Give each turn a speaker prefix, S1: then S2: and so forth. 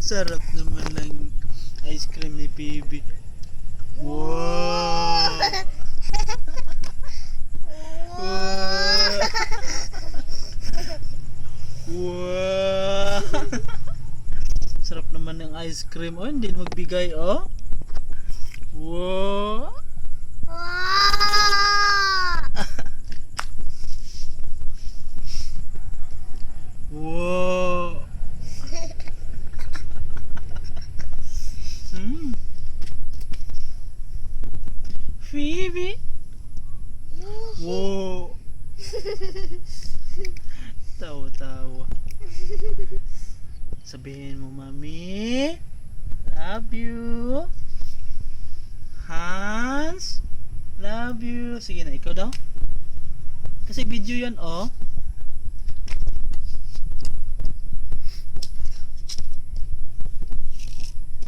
S1: Sarap naman ng ice cream ni Bibi. Wow! Wow! Wow! Sarap naman ng ice cream. Oh, hindi magbigay, oh. Wow! Wow! Phoebe? Wow! Tawa-tawa. Sabihin mo, Mami, love you. Hans, love you. Sige na, ikaw daw. Kasi video yan, oh.